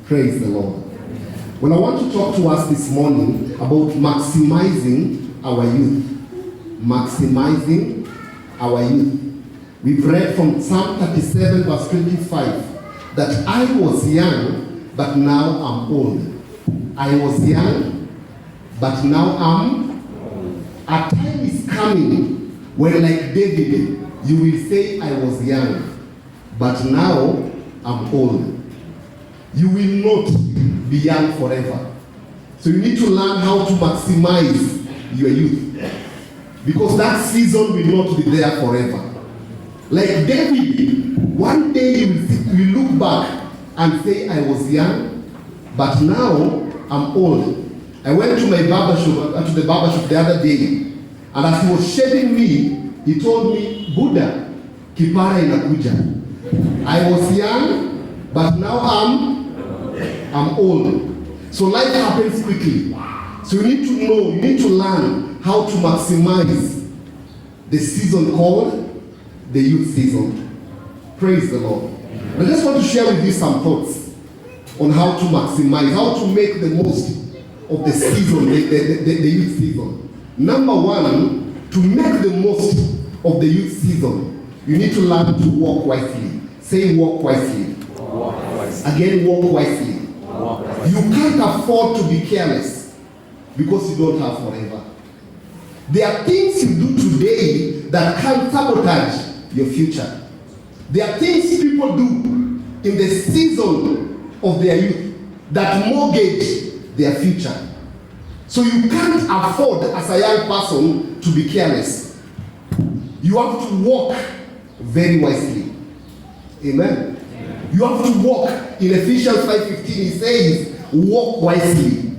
Praise the Lord. Well, I want to talk to us this morning about maximizing our youth. Maximizing our youth. We've read from Psalm 37 verse 25 that I was young, but now I'm old. I was young, but now I'm old. A time is coming when, like David, you will say, I was young, but now I'm old. You will not be young forever. So you need to learn how to maximize your youth. Because that season will not be there forever. Like David, one day you will look back and say, I was young, but now I'm old. I went to my barbershop, the other day, and as he was shaving me, he told me, Buddha, kipara inakuja. I was young, but now I'm old. So life happens quickly. So you need to know, you need to learn how to maximize the season called the youth season. Praise the Lord. I just want to share with you some thoughts on how to maximize, how to make the most of the season, the youth season. Number one, to make the most of the youth season, you need to learn to walk wisely. Say walk wisely. Walk wisely. Again, walk wisely. Walk wisely. You can't afford to be careless because you don't have forever. There are things you do today that can sabotage your future. There are things people do in the season of their youth that mortgage their future. So you can't afford as a young person to be careless. You have to walk very wisely. Amen. You have to walk. In Ephesians 5:15 he says, walk wisely.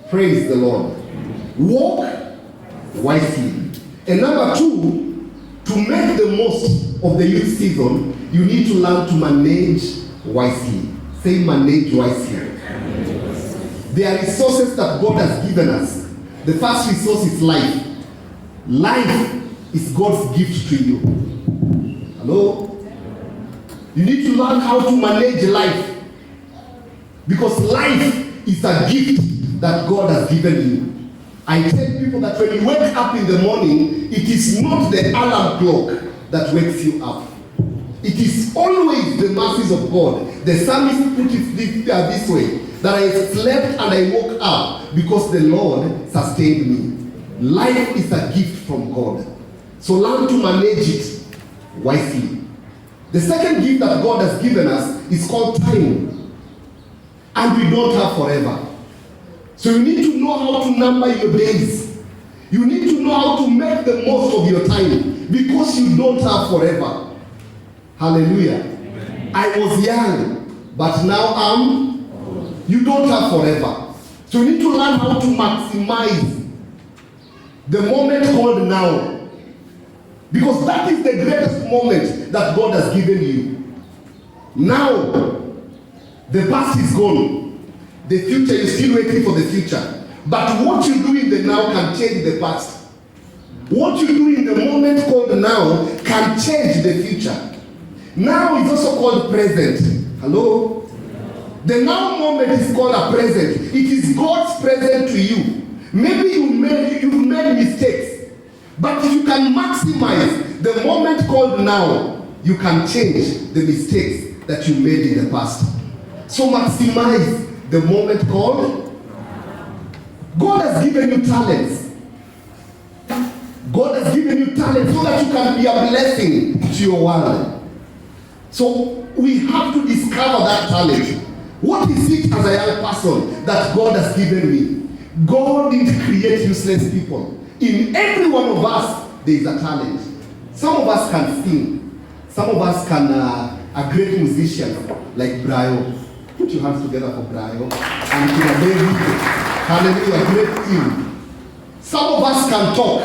Praise the Lord. Walk wisely. And number two, to make the most of the youth season, you need to learn to manage wisely. Say manage wisely. There are resources that God has given us. The first resource is life. Life is God's gift to you. Hello? You need to learn how to manage life. Because life is a gift that God has given you. I tell people that when you wake up in the morning, it is not the alarm clock that wakes you up. It is always the mercies of God. The psalmist put it this way, that I slept and I woke up because the Lord sustained me. Life is a gift from God. So learn to manage it wisely. The second gift that God has given us is called time. And we don't have forever. So you need to know how to number your days. You need to know how to make the most of your time because you don't have forever. Hallelujah. Amen. I was young, but now I'm old. You don't have forever. So you need to learn how to maximize the moment called now. Because that is the greatest moment that God has given you. Now, the past is gone. The future, you're still waiting for the future. But what you do in the now can change the past. What you do in the moment called now can change the future. Now is also called present. Hello? The now moment is called a present. It is God's present to you. Maybe you've made mistakes. But if you can maximize the moment called now, you can change the mistakes that you made in the past. So maximize the moment called. God has given you talents. God has given you talent so that you can be a blessing to your world. So we have to discover that talent. What is it as a young person that God has given me? God didn't create useless people. In every one of us, there is a talent. Some of us can sing. Some of us can a great musician like Brayo. Put your hands together for Brayo. And to David. Hallelujah, great team. Some of us can talk.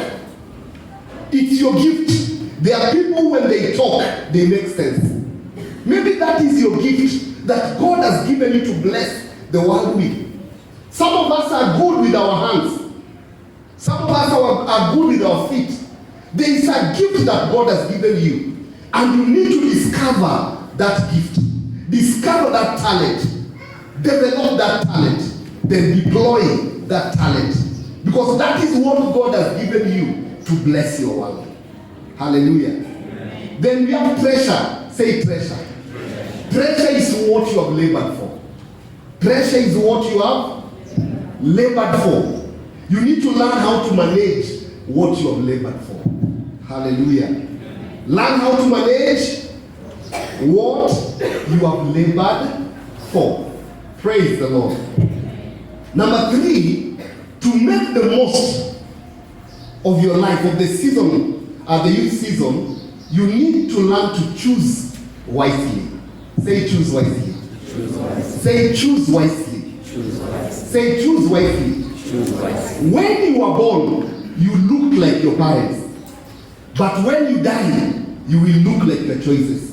It's your gift. There are people when they talk, they make sense. Maybe that is your gift that God has given you to bless the world with. Some of us are good with our hands. Some of us are good with our feet. There is a gift that God has given you. And you need to discover that gift. Discover that talent. develop that talent, then deploy that talent. Because that is what God has given you to bless your world. Hallelujah. Then we have treasure. Say treasure. Treasure is what you have labored for. Treasure is what you have labored for. You need to learn how to manage what you have labored for. Hallelujah. Learn how to manage what you have labored for. Praise the Lord. Number 3, to make the most of your life, of the season, the youth season, you need to learn to choose wisely. Say choose wisely. Choose wisely. Say choose wisely. Choose wisely. Say choose wisely. Choose wisely. When you are born, you look like your parents. But when you die, you will look like your choices.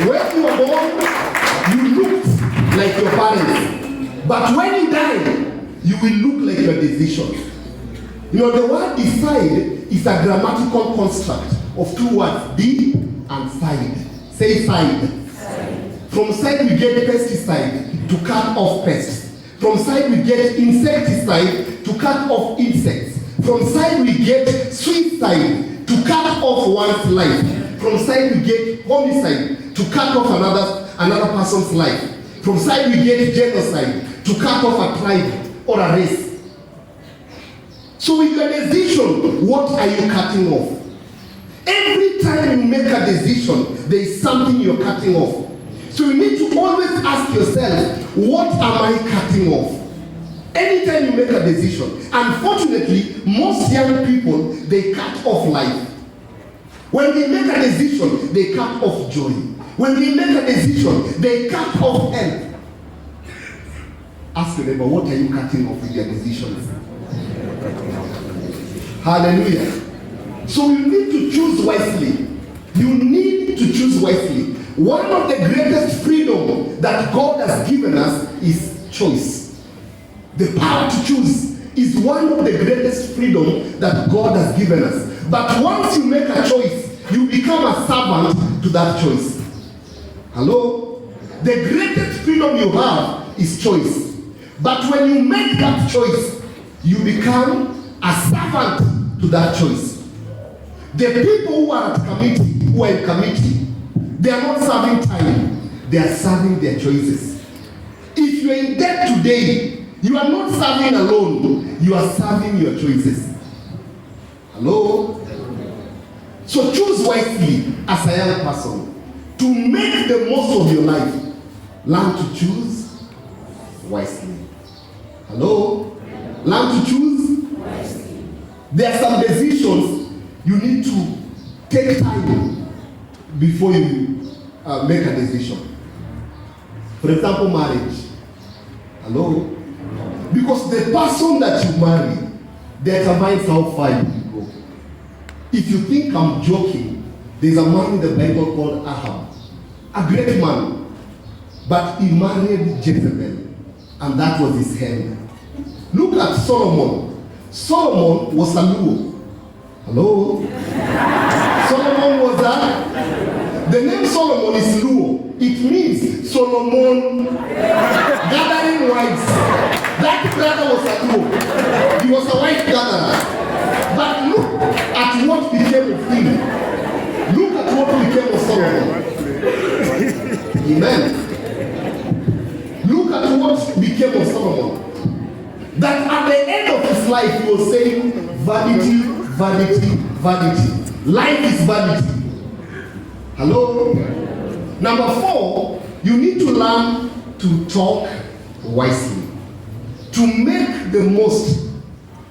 When you are born, you look like your parents. But when you die, you will look like your decisions. You know, the word decide is a grammatical construct of 2 words, de and side. Say side. From side we get pesticide to cut off pests. From side we get insecticide to cut off insects. From side we get suicide to cut off one's life. From side we get homicide to cut off another person's life. From side we get genocide to cut off a tribe or a race. So with your decision, what are you cutting off? Every time you make a decision, there is something you're cutting off. So you need to always ask yourself, what am I cutting off? Anytime you make a decision. Unfortunately, most young people, they cut off life. When they make a decision, they cut off joy. When they make a decision, they cut off health. Ask your neighbor, what are you cutting off with your decisions? Hallelujah. So you need to choose wisely. You need to choose wisely. One of the greatest freedom that God has given us is choice. The power to choose is one of the greatest freedom that God has given us. But once you make a choice, you become a servant to that choice. Hello? The greatest freedom you have is choice. But when you make that choice, you become a servant to that choice. The people who are at committee, who are in committee, they are not serving time, they are serving their choices. If you are in debt today, you are not serving alone, you are serving your choices. Hello? So choose wisely as a young person. To make the most of your life, learn to choose wisely. Hello? Learn to choose wisely. There are some decisions you need to take time before you make a decision. For example, marriage. Hello? Because the person that you marry determines how far you will go. If you think I'm joking, there's a man in the Bible called Ahab, a great man, but he married Jezebel, and that was his end. Look at Solomon. Solomon was a Luo. Hello? Solomon was a... The name Solomon is Luo. It means Solomon gathering wives. That brother was a Luo. He was a wife gatherer. But look at what became of him. Look at what became of Solomon. Amen. Look at what became of Solomon. That at the end of his life, he was saying, vanity, vanity, vanity. Life is vanity. Hello? Number 4, you need to learn to talk wisely. To make the most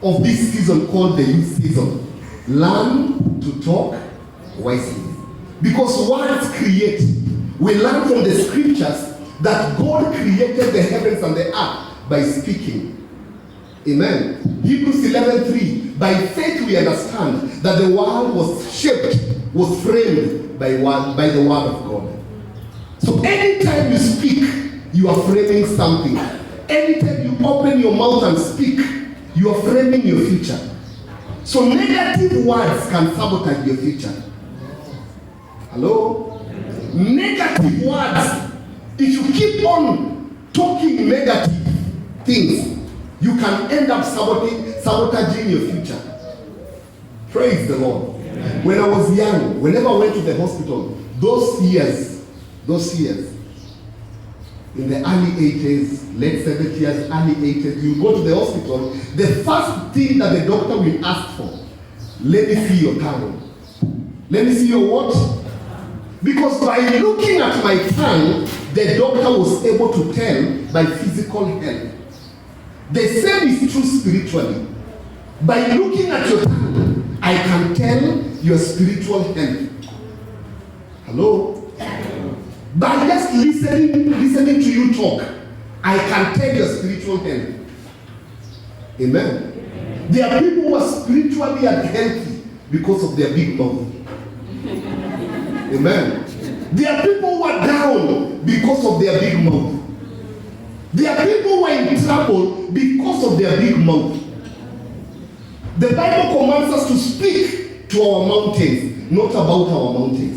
of this season called the youth season, learn to talk wisely. Because words create. We learn from the scriptures that God created the heavens and the earth by speaking. Amen. Hebrews 11:3. By faith we understand that the world was shaped, was framed by the word of God. So anytime you speak, you are framing something. Anytime you open your mouth and speak, you are framing your future. So negative words can sabotage your future. Hello? Negative words. If you keep on talking negative things, you can end up sabotaging your future. Praise the Lord. When I was young, whenever I went to the hospital, those years, in the early 80s, late 70s, early 80s, you go to the hospital, the first thing that the doctor will ask for, let me see your tongue. Let me see your what? Because by looking at my tongue, the doctor was able to tell my physical health. The same is true spiritually. By looking at your tongue, I can tell your spiritual health. Hello? By just listening to you talk, I can tell your spiritual health. Amen. There are people who are spiritually unhealthy because of their big mouth. Amen. There are people who are down because of their big mouth. There are people who are in trouble because of their big mouth. The Bible commands us to speak to our mountains, not about our mountains.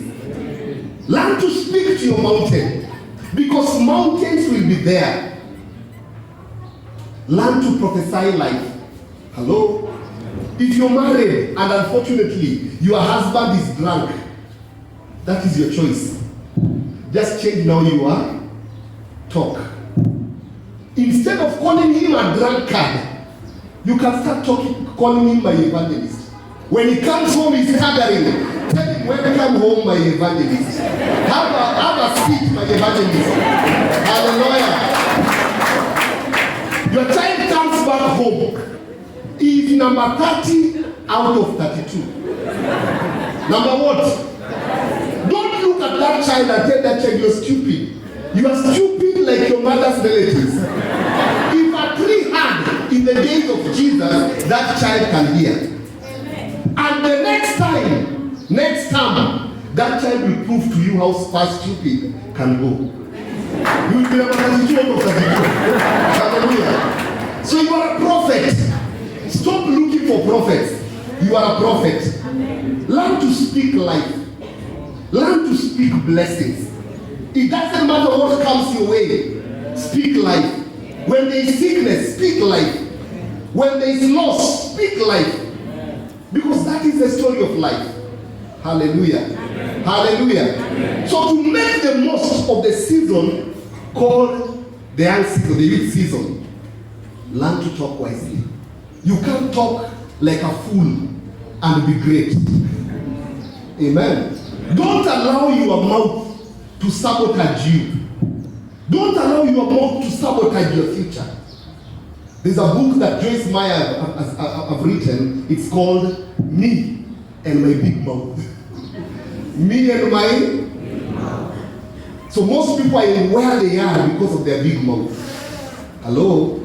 Learn to speak to your mountain, because mountains will be there. Learn to prophesy life. Hello? If you're married and unfortunately your husband is drunk, that is your choice. Just change now you are. Talk. Instead of calling him a drunkard, you can start calling him my evangelist. When he comes home, he's staggering. Tell him, welcome home, my evangelist. Have a seat, my evangelist. Hallelujah. Your child comes back home. He is number 30 out of 32. Number what? Don't look at that child and tell that child you're stupid. You are stupid like your mother's relatives. If a tree had in the days of Jesus, that child can hear. And the next time, that child will prove to you how far stupid can go. You will be number 32 out of 32. Hallelujah. So you are a prophet. Stop looking for prophets. You are a prophet. Learn to speak life. Learn to speak blessings. It doesn't matter what comes your way. Speak life. When there is sickness, speak life. When there is loss, speak life. Because that is the story of life. Hallelujah. Amen. Hallelujah. Amen. So to make the most of the season called the young season, the youth season, learn to talk wisely. You can't talk like a fool and be great. Amen. Don't allow your mouth to sabotage you. Don't allow your mouth to sabotage your future. There's a book that Joyce Meyer have written. It's called Me and My Big Mouth. Me and my big mouth. So most people are in where they are because of their big mouth. Hello?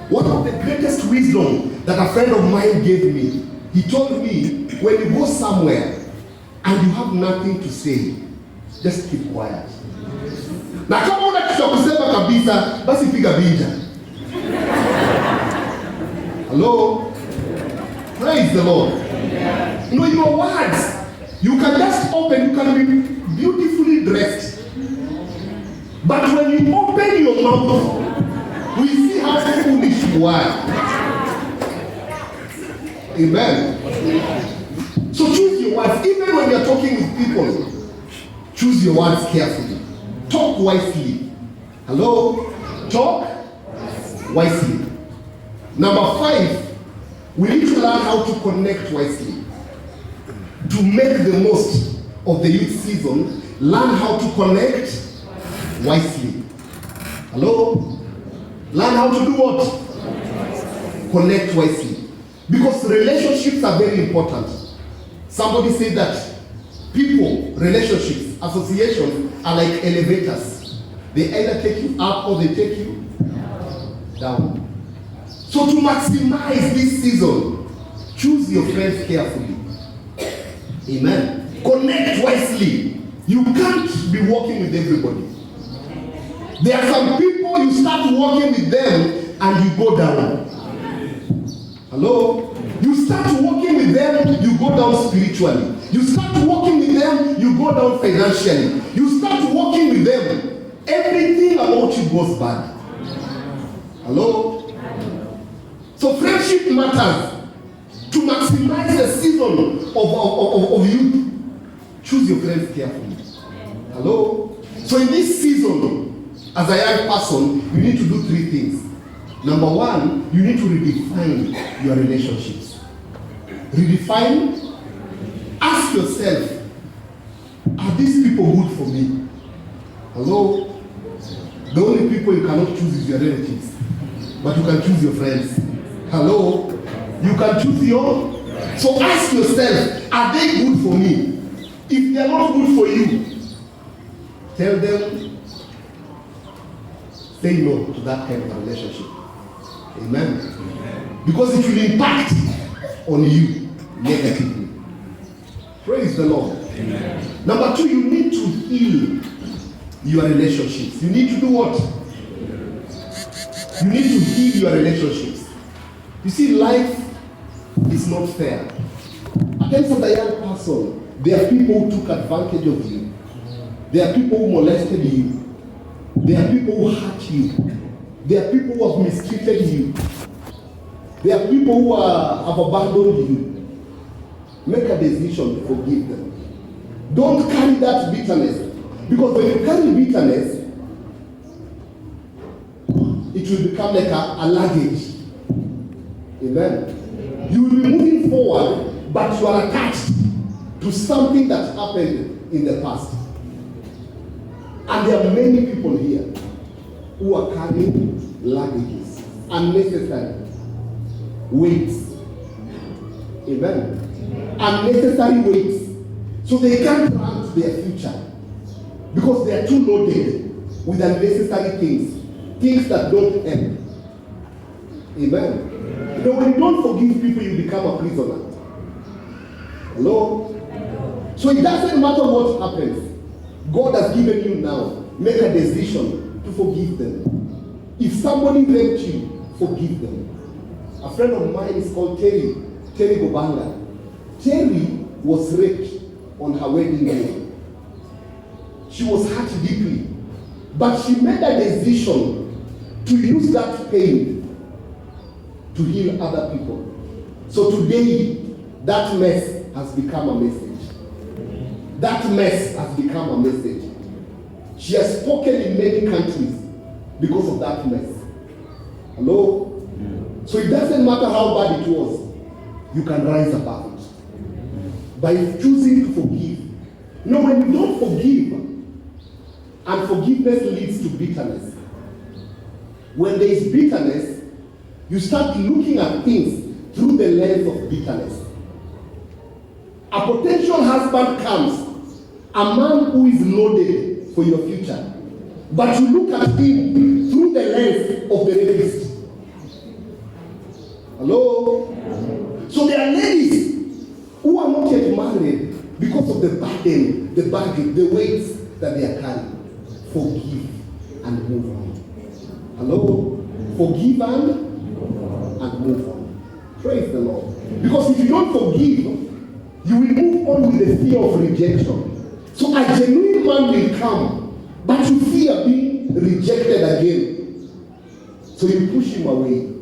One of the greatest wisdom that a friend of mine gave me, he told me, when you go somewhere and you have nothing to say, just keep quiet. Na kama una kitu kusema kabisa, basi piga binja. Hello? Praise the Lord. You know, your words, you can just open, you can be beautifully dressed. But when you open your mouth, we see how foolish you are. Amen. So choose your words. Even when you're talking with people, choose your words carefully. Talk wisely. Hello? Talk wisely. Number 5, we need to learn how to connect wisely. To make the most of the youth season, learn how to connect wisely. Hello? Learn how to do what? Connect wisely. Because relationships are very important. Somebody said that people, relationships, associations are like elevators. They either take you up or they take you down. So to maximize this season, choose your friends carefully. Amen. Connect wisely. You can't be working with everybody. There are some people you start working with them and you go down. Hello? You start working with them, you go down spiritually. You start working with them, you go down financially. You start working with them, everything about you goes bad. Hello? So friendship matters. To maximize the season of youth, choose your friends carefully. Hello? So in this season, as a young person, you need to do three things. Number one, you need to redefine your relationships. Redefine. Ask yourself, are these people good for me? Hello? The only people you cannot choose is your relatives, but you can choose your friends. Hello? You can choose your. So ask yourself, are they good for me? If they are not good for you, tell them, say no to that kind of relationship. Amen. Because it will impact on you negatively. Praise the Lord. Amen. Number two, you need to heal your relationships. You need to do what? You need to heal your relationships. You see, life is not fair. At times as a young person, there are people who took advantage of you. There are people who molested you. There are people who hurt you. There are people who have mistreated you. There are people who have abandoned you. Make a decision to forgive them. Don't carry that bitterness. Because when you carry bitterness, it will become like a luggage. Amen. You will be moving forward, but you are attached to something that happened in the past. And there are many people here who are carrying luggages, unnecessary weights. Amen. Unnecessary weights. So they can't run to their future because they are too loaded with unnecessary things that don't end. Amen. You know, when you don't forgive people, you become a prisoner. Hello? So it doesn't matter what happens. God has given you now. Make a decision to forgive them. If somebody raped you, forgive them. A friend of mine is called Terry Gobanga. Terry was raped on her wedding day. She was hurt deeply. But she made a decision to use that pain to heal other people. So today, that mess has become a message. That mess has become a message. She has spoken in many countries because of that mess. Hello? So it doesn't matter how bad it was, you can rise above it. By choosing to forgive. You know, when you don't forgive, and forgiveness leads to bitterness. When there is bitterness, you start looking at things through the lens of bitterness. A potential husband comes, a man who is loaded for your future. But you look at him through the lens of the rapist. Hello? So there are ladies who are not yet married because of the burden, the weights that they are carrying. Forgive and move on. Hello? Forgive and move on. Praise the Lord. Because if you don't forgive, you will move on with the fear of rejection. So a genuine man will come, but you fear being rejected again. So you push him away.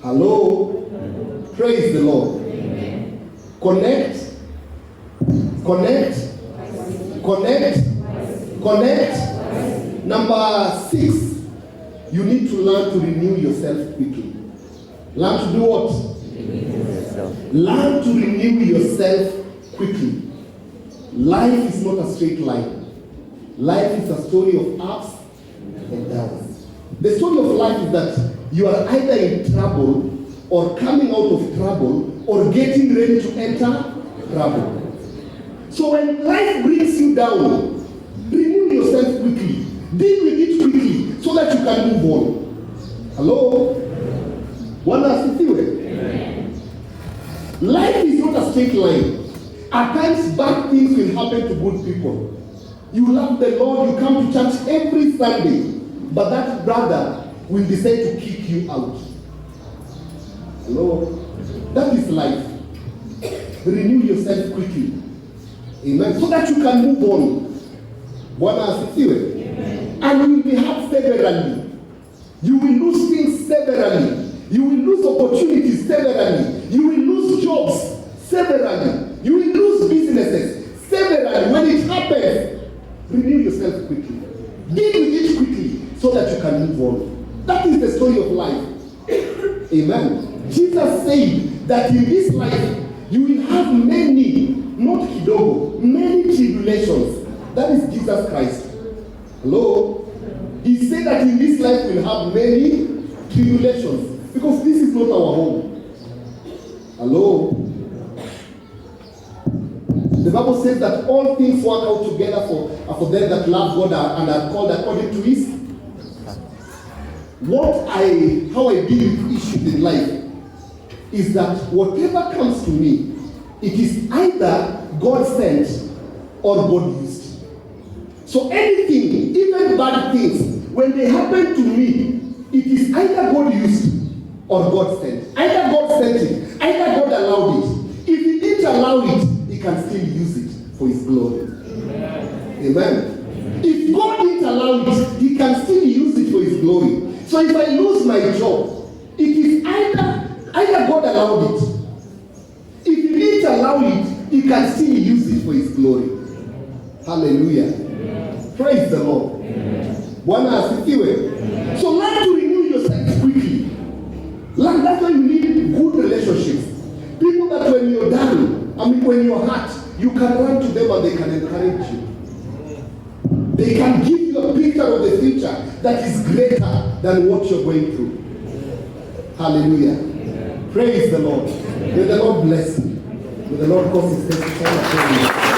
Hello? Praise the Lord. Amen. Connect. Number 6, you need to learn to renew yourself quickly. Learn to do what? Learn to renew yourself quickly. Life is not a straight line. Life is a story of ups and downs. The story of life is that you are either in trouble or coming out of trouble or getting ready to enter trouble. So when life brings you down, renew yourself quickly. Deal with it quickly so that you can move on. Hello? One last thing. Life is not a straight line. At times, bad things will happen to good people. You love the Lord, you come to church every Sunday, but that brother will decide to kick you out. Hello? That is life. Renew yourself quickly. Amen. So that you can move on. Bwana asifiwe. And you will be hurt severally. You will lose things severally. You will lose opportunities severally. You will lose jobs severally. You will lose businesses severally. When it happens, renew yourself quickly. Deal with it quickly so that you can move on. That is the story of life. Amen. Jesus said that in this life, you will have many, not kidogo, many tribulations. That is Jesus Christ. Hello? He said that in this life we'll have many tribulations because this is not our home. Hello? The Bible says that all things work out together for them that love God and are called according to His. How I deal with issues in life is that whatever comes to me, it is either God sent or God used. So anything, even bad things, when they happen to me, it is either God used or God sent. Either God sent it, either God allowed it. If He didn't allow it, He can still use it for His glory. Amen. Amen. If God didn't allow it, He can still use it for His glory. So if I lose my job, it is either God allowed it. If He didn't allow it, He can still use it for His glory. Hallelujah. Praise the Lord. Bwana asifiwe. So learn to renew yourself quickly. Learn, that's why you need good relationships. People that when you're down, when you're hurt, you can run to them and they can encourage you. They can give you a picture of the future that is greater than what you're going through. Hallelujah. Praise the Lord. May the Lord bless you. May the Lord cause His face to shine upon you.